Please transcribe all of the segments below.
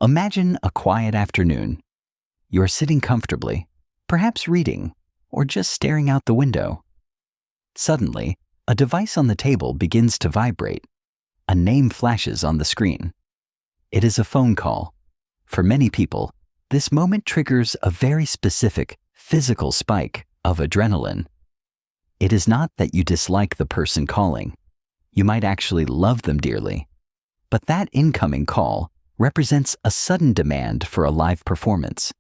Imagine a quiet afternoon. You are sitting comfortably, perhaps reading, or just staring out the window. Suddenly, a device on the table begins to vibrate. A name flashes on the screen. It is a phone call. For many people, this moment triggers a very specific physical spike of adrenaline. It is not that you dislike the person calling. You might actually love them dearly. But that incoming call represents a sudden demand for a live performance.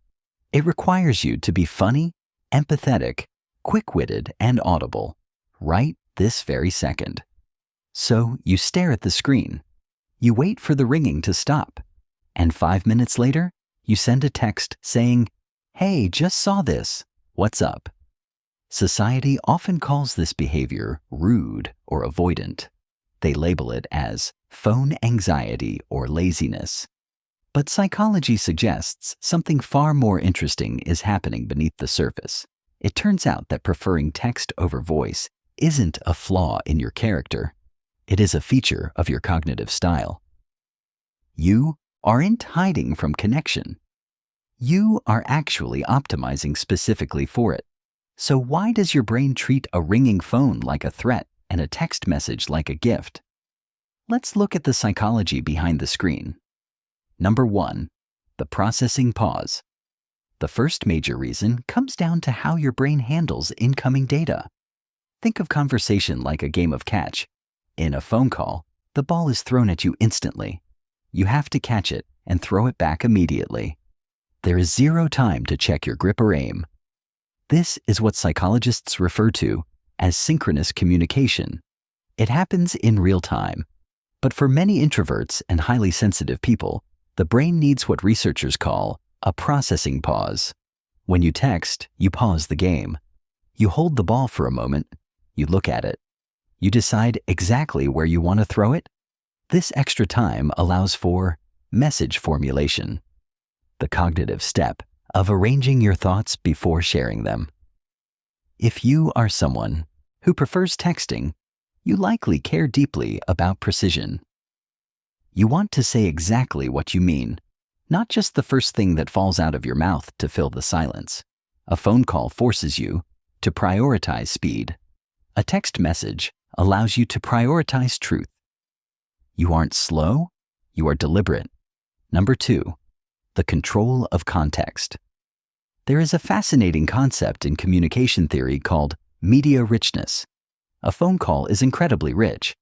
It requires you to be funny, empathetic, quick-witted, and audible, right this very second. So you stare at the screen. You wait for the ringing to stop. And 5 minutes later, you send a text saying, "Hey, just saw this. What's up?" Society often calls this behavior rude or avoidant. They label it as phone anxiety or laziness. But psychology suggests something far more interesting is happening beneath the surface. It turns out that preferring text over voice isn't a flaw in your character. It is a feature of your cognitive style. You aren't hiding from connection. You are actually optimizing specifically for it. So why does your brain treat a ringing phone like a threat and a text message like a gift? Let's look at the psychology behind the screen. Number 1, the processing pause. The first major reason comes down to how your brain handles incoming data. Think of conversation like a game of catch. In a phone call, the ball is thrown at you instantly. You have to catch it and throw it back immediately. There is zero time to check your grip or aim. This is what psychologists refer to as synchronous communication. It happens in real time. But for many introverts and highly sensitive people, the brain needs what researchers call a processing pause. When you text, you pause the game. You hold the ball for a moment. You look at it. You decide exactly where you want to throw it. This extra time allows for message formulation, the cognitive step of arranging your thoughts before sharing them. If you are someone who prefers texting, you likely care deeply about precision. You want to say exactly what you mean, not just the first thing that falls out of your mouth to fill the silence. A phone call forces you to prioritize speed. A text message allows you to prioritize truth. You aren't slow, you are deliberate. Number 2, the control of context. There is a fascinating concept in communication theory called media richness. A phone call is incredibly rich.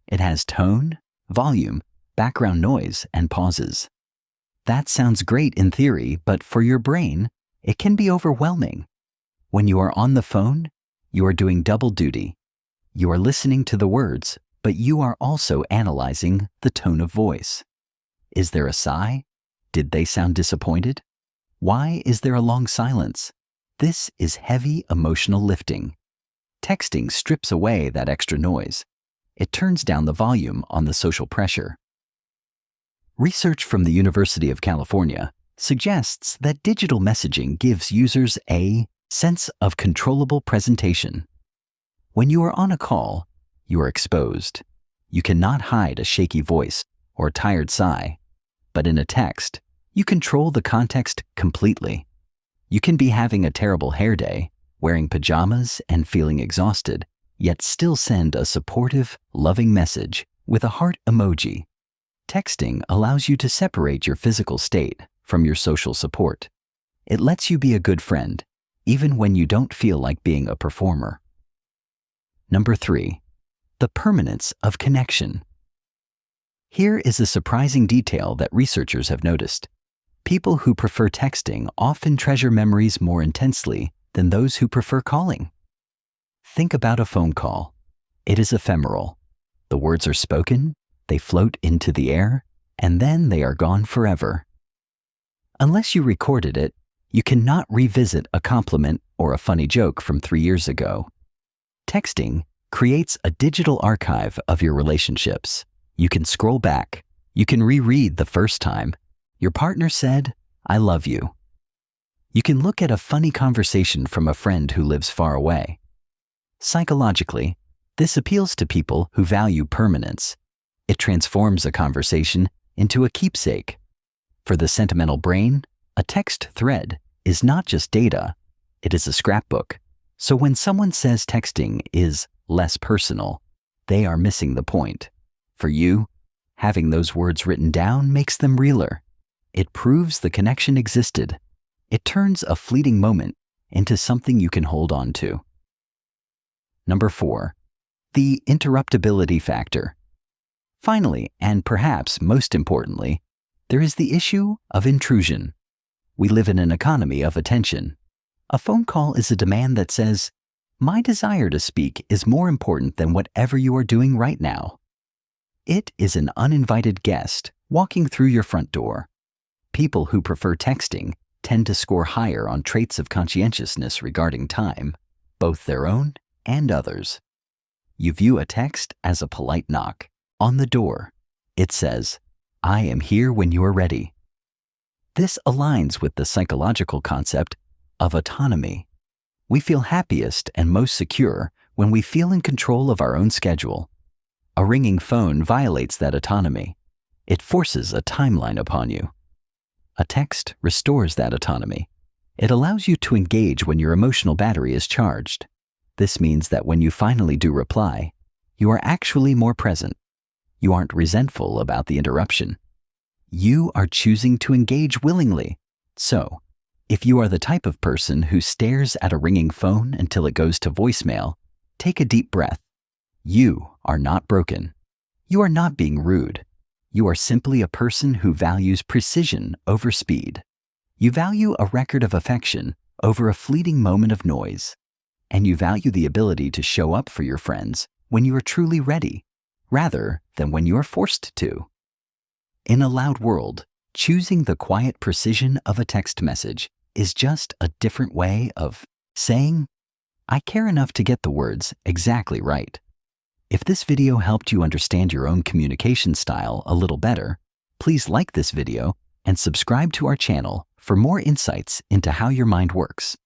It has tone, volume, background noise, and pauses. That sounds great in theory, but for your brain, it can be overwhelming. When you are on the phone, you are doing double duty. You are listening to the words, but you are also analyzing the tone of voice. Is there a sigh? Did they sound disappointed? Why is there a long silence? This is heavy emotional lifting. Texting strips away that extra noise. It turns down the volume on the social pressure. Research from the University of California suggests that digital messaging gives users a sense of controllable presentation. When you are on a call, you are exposed. You cannot hide a shaky voice or tired sigh. But in a text, you control the context completely. You can be having a terrible hair day, wearing pajamas and feeling exhausted, yet still send a supportive, loving message with a heart emoji. Texting allows you to separate your physical state from your social support. It lets you be a good friend, even when you don't feel like being a performer. Number 3, the permanence of connection. Here is a surprising detail that researchers have noticed. People who prefer texting often treasure memories more intensely than those who prefer calling. Think about a phone call. It is ephemeral. The words are spoken, they float into the air, and then they are gone forever. Unless you recorded it, you cannot revisit a compliment or a funny joke from 3 years ago. Texting creates a digital archive of your relationships. You can scroll back. You can reread the first time your partner said, "I love you." You can look at a funny conversation from a friend who lives far away. Psychologically, this appeals to people who value permanence. It transforms a conversation into a keepsake. For the sentimental brain, a text thread is not just data, it is a scrapbook. So when someone says texting is less personal, they are missing the point. For you, having those words written down makes them realer. It proves the connection existed. It turns a fleeting moment into something you can hold on to. Number 4, the interruptibility factor. Finally, and perhaps most importantly, there is the issue of intrusion. We live in an economy of attention. A phone call is a demand that says, "My desire to speak is more important than whatever you are doing right now." It is an uninvited guest walking through your front door. People who prefer texting tend to score higher on traits of conscientiousness regarding time, both their own and others. You view a text as a polite knock. On the door, it says, "I am here when you are ready." This aligns with the psychological concept of autonomy. We feel happiest and most secure when we feel in control of our own schedule. A ringing phone violates that autonomy. It forces a timeline upon you. A text restores that autonomy. It allows you to engage when your emotional battery is charged. This means that when you finally do reply, you are actually more present. You aren't resentful about the interruption. You are choosing to engage willingly. So, if you are the type of person who stares at a ringing phone until it goes to voicemail, take a deep breath. You are not broken. You are not being rude. You are simply a person who values precision over speed. You value a record of affection over a fleeting moment of noise. And you value the ability to show up for your friends when you are truly ready, rather than when you are forced to. In a loud world, choosing the quiet precision of a text message is just a different way of saying, "I care enough to get the words exactly right." If this video helped you understand your own communication style a little better, please like this video and subscribe to our channel for more insights into how your mind works.